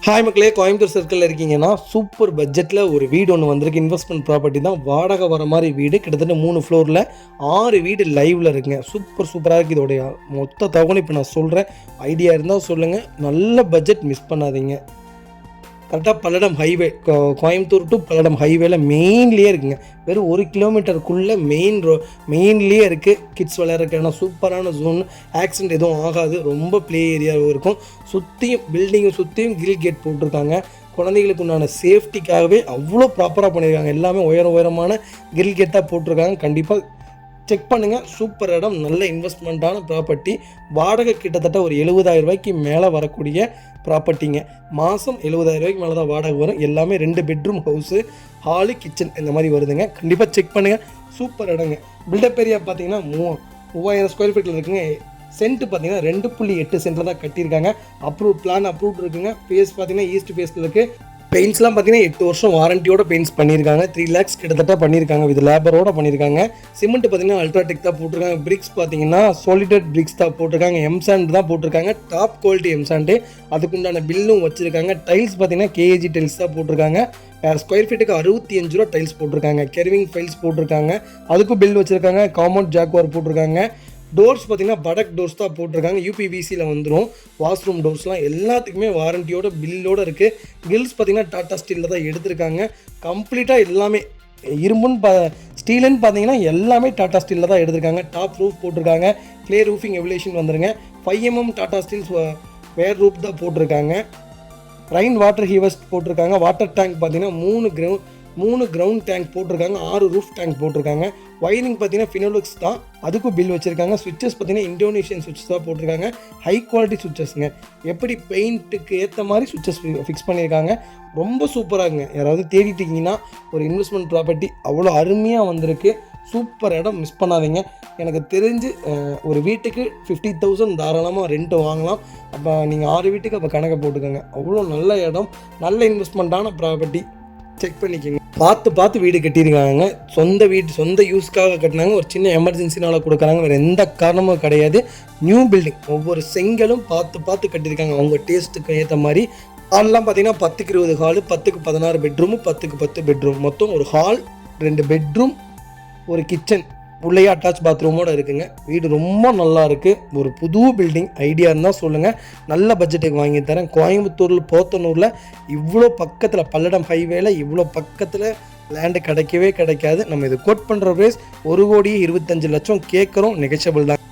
Hi மக்களே, கோயம்புத்தூர் சர்க்கிளில் இருக்கீங்கன்னா சூப்பர் பட்ஜெட்டில் ஒரு வீடு ஒன்று வந்திருக்கு. இன்வெஸ்ட்மெண்ட் ப்ராப்பர்ட்டி தான். வாடகை வர மாதிரி வீடு, கிட்டத்தட்ட 3 ஃப்ளோரில் 6 வீடு லைவில் இருக்குங்க. சூப்பராக இருக்குது. இதோடைய மொத்த தகவலும் இப்போ நான் சொல்கிறேன். ஐடியா இருந்தால் சொல்லுங்கள். நல்ல பட்ஜெட், மிஸ் பண்ணாதீங்க. கரெக்டாக பல்லடம் ஹைவே, கோயம்புத்தூர் டு பல்லடம் ஹைவேல மெயின்லேயே இருக்குங்க. வெறும் 1 கிலோமீட்டருக்குள்ளே மெயின்லேயே இருக்குது. கிட்ஸ் விளையாடுறதுக்கான சூப்பரான ஜோன். ஆக்சிடென்ட் எதுவும் ஆகாது. ரொம்ப ப்ளே ஏரியாவும் இருக்கும். சுற்றியும் பில்டிங்கும் சுற்றியும் கிரில் கேட் போட்டிருக்காங்க. குழந்தைகளுக்கு உண்டான சேஃப்டிக்காகவே அவ்வளோ ப்ராப்பராக பண்ணியிருக்காங்க. எல்லாமே உயரமான கிரில் கேட்டாக போட்டிருக்காங்க. கண்டிப்பாக செக் பண்ணுங்கள். சூப்பர் இடம், நல்ல இன்வெஸ்ட்மெண்ட்டான ப்ராப்பர்ட்டி. வாடகை கிட்டத்தட்ட ஒரு 70,000 ரூபாய்க்கு மேலே வரக்கூடிய ப்ராப்பர்ட்டிங்க. மாதம் 70,000 ரூபாய்க்கு மேலே தான் வாடகை வரும். எல்லாமே 2 பெட்ரூம் ஹவுஸு, ஹாலு, கிச்சன் இந்த மாதிரி வருதுங்க. கண்டிப்பாக செக் பண்ணுங்கள். சூப்பர் இடங்க. பில்டப் ஏரியா பார்த்தீங்கன்னா 3000 ஸ்கொயர் ஃபீட்டில் இருக்குங்க. சென்ட் பார்த்தீங்கன்னா 2.8 சென்ட்டில் தான் கட்டியிருக்காங்க. பிளான் அப்ரூவ்ட் இருக்குங்க. ஃபேஸ் பார்த்தீங்கன்னா ஈஸ்ட் ஃபேஸில் இருக்குது. பெயிண்ட்ஸ்லாம் பார்த்தீங்கன்னா 8 வருஷம் வாரண்டியோட பெயிண்ட்ஸ் பண்ணியிருக்காங்க. 3 lakhs கிட்டத்தட்ட பண்ணியிருக்காங்க. வித் லேபரோட பண்ணியிருக்காங்க. சிமெண்ட் பார்த்தீங்கன்னா அல்ட்ராடெக் தான் போட்டிருக்காங்க. பிரிக்ஸ் பார்த்தீங்கன்னா சாலிடட் பிரிக்ஸ் தான் போட்டிருக்காங்க. எம்சாண்ட் தான் போட்டிருக்காங்க. Top quality M sand. அதுக்குண்டான பில்லும் வச்சுருக்காங்க. டைல்ஸ் பார்த்தீங்கன்னா கேஏஜி டைல்ஸ் தான் போட்டிருக்காங்க. ஸ்கொயர் ஃபீட்டுக்கு 65 ரூபா டைல்ஸ் போட்டிருக்காங்க. கெர்விங் ஃபைல்ஸ் போட்டிருக்காங்க. அதுக்கும் பில் வச்சுருக்காங்க. காம்பவுண்ட் ஜாக்வார் போட்டிருக்காங்க. டோர்ஸ் பார்த்தீங்கன்னா படக் டோர்ஸ் தான் போட்டிருக்காங்க. யூபிவிசியில் வந்துடும். வாஷ்ரூம் டோர்ஸ்லாம் எல்லாத்துக்குமே வாரண்டியோட பில்லோடு இருக்குது. கில்ஸ் பார்த்தீங்கன்னா டாடா ஸ்டீலில் தான் எடுத்திருக்காங்க. கம்ப்ளீட்டாக எல்லாமே இரும்புன்னு ஸ்டீலுன்னு பார்த்தீங்கன்னா எல்லாமே டாடா ஸ்டீலில் தான் எடுத்திருக்காங்க. டாப் ரூஃப் போட்டிருக்காங்க. கிளே ரூஃபிங் எவல்யூஷன் வந்துருங்க. 5 mm டாடா ஸ்டீல்ஸ் வேர் ரூஃப் தான் போட்டிருக்காங்க. ரைன் வாட்டர் ஹீவஸ்ட் போட்டிருக்காங்க. வாட்டர் டேங்க் பார்த்தீங்கன்னா 3 கிரவுண்ட் டேங்க் போட்டிருக்காங்க. 6 ரூஃப் டேங்க் போட்டிருக்காங்க. ஒயரிங் பார்த்தீங்கன்னா ஃபினோலக்ஸ் தான். அதுக்கும் பில் வச்சுருக்காங்க. சுவிட்சஸ் பார்த்தீங்கன்னா இந்தோனேஷியன் சுவிட்சஸ் தான் போட்டிருக்காங்க. ஹை குவாலிட்டி சுவிட்சஸ்ங்க. எப்படி பெயிண்ட்டுக்கு ஏற்ற மாதிரி சுவிட்சஸ் ஃபிக்ஸ் பண்ணியிருக்காங்க. ரொம்ப சூப்பராகுங்க. யாராவது தேடிட்டிங்கன்னா ஒரு இன்வெஸ்ட்மெண்ட் ப்ராப்பர்ட்டி அவ்வளோ அருமையாக வந்திருக்கு. சூப்பர் இடம், மிஸ் பண்ணாதீங்க. எனக்கு தெரிஞ்சு ஒரு வீட்டுக்கு 50,000 தாராளமாக ரெண்ட்டு வாங்கலாம். அப்போ நீங்கள் 6 வீட்டுக்கு அப்போ கணக்கை போட்டுக்கோங்க. அவ்வளோ நல்ல இடம், நல்ல இன்வெஸ்ட்மெண்ட்டான ப்ராப்பர்ட்டி. செக் பண்ணிக்கோங்க. பார்த்து வீடு கட்டியிருக்காங்க. சொந்த யூஸ்க்காக கட்டினாங்க. ஒரு சின்ன எமர்ஜென்சினால் கொடுக்குறாங்க. வேறு எந்த காரணமும் கிடையாது. New building. ஒவ்வொரு செங்கலும் பார்த்து கட்டியிருக்காங்க. அவங்க டேஸ்ட்டுக்கு ஏற்ற மாதிரி. ஹால்லாம் பார்த்தீங்கன்னா 10க்கு 20 ஹாலு, 10க்கு 16 பெட்ரூமு, 10க்கு 10 பெட்ரூம். மொத்தம் ஒரு ஹால், 2 பெட்ரூம், ஒரு கிச்சன், உள்ளேயே அட்டாச் பாத்ரூமோடு இருக்குங்க. வீடு ரொம்ப நல்லா இருக்குது. ஒரு புது பில்டிங். ஐடியா இருந்தால் சொல்லுங்கள். நல்ல பட்ஜெட்டுக்கு வாங்கி தரேன். கோயம்புத்தூரில் போத்தனூரில் இவ்வளோ பக்கத்தில், பல்லடம் ஹைவேல இவ்வளோ பக்கத்தில் லேண்டு கிடைக்காது. நம்ம இது கோட் பண்ணுற ப்ரைஸ் 1,25,00,000 கேட்குறோம். நெகோஷியபிள் தான்.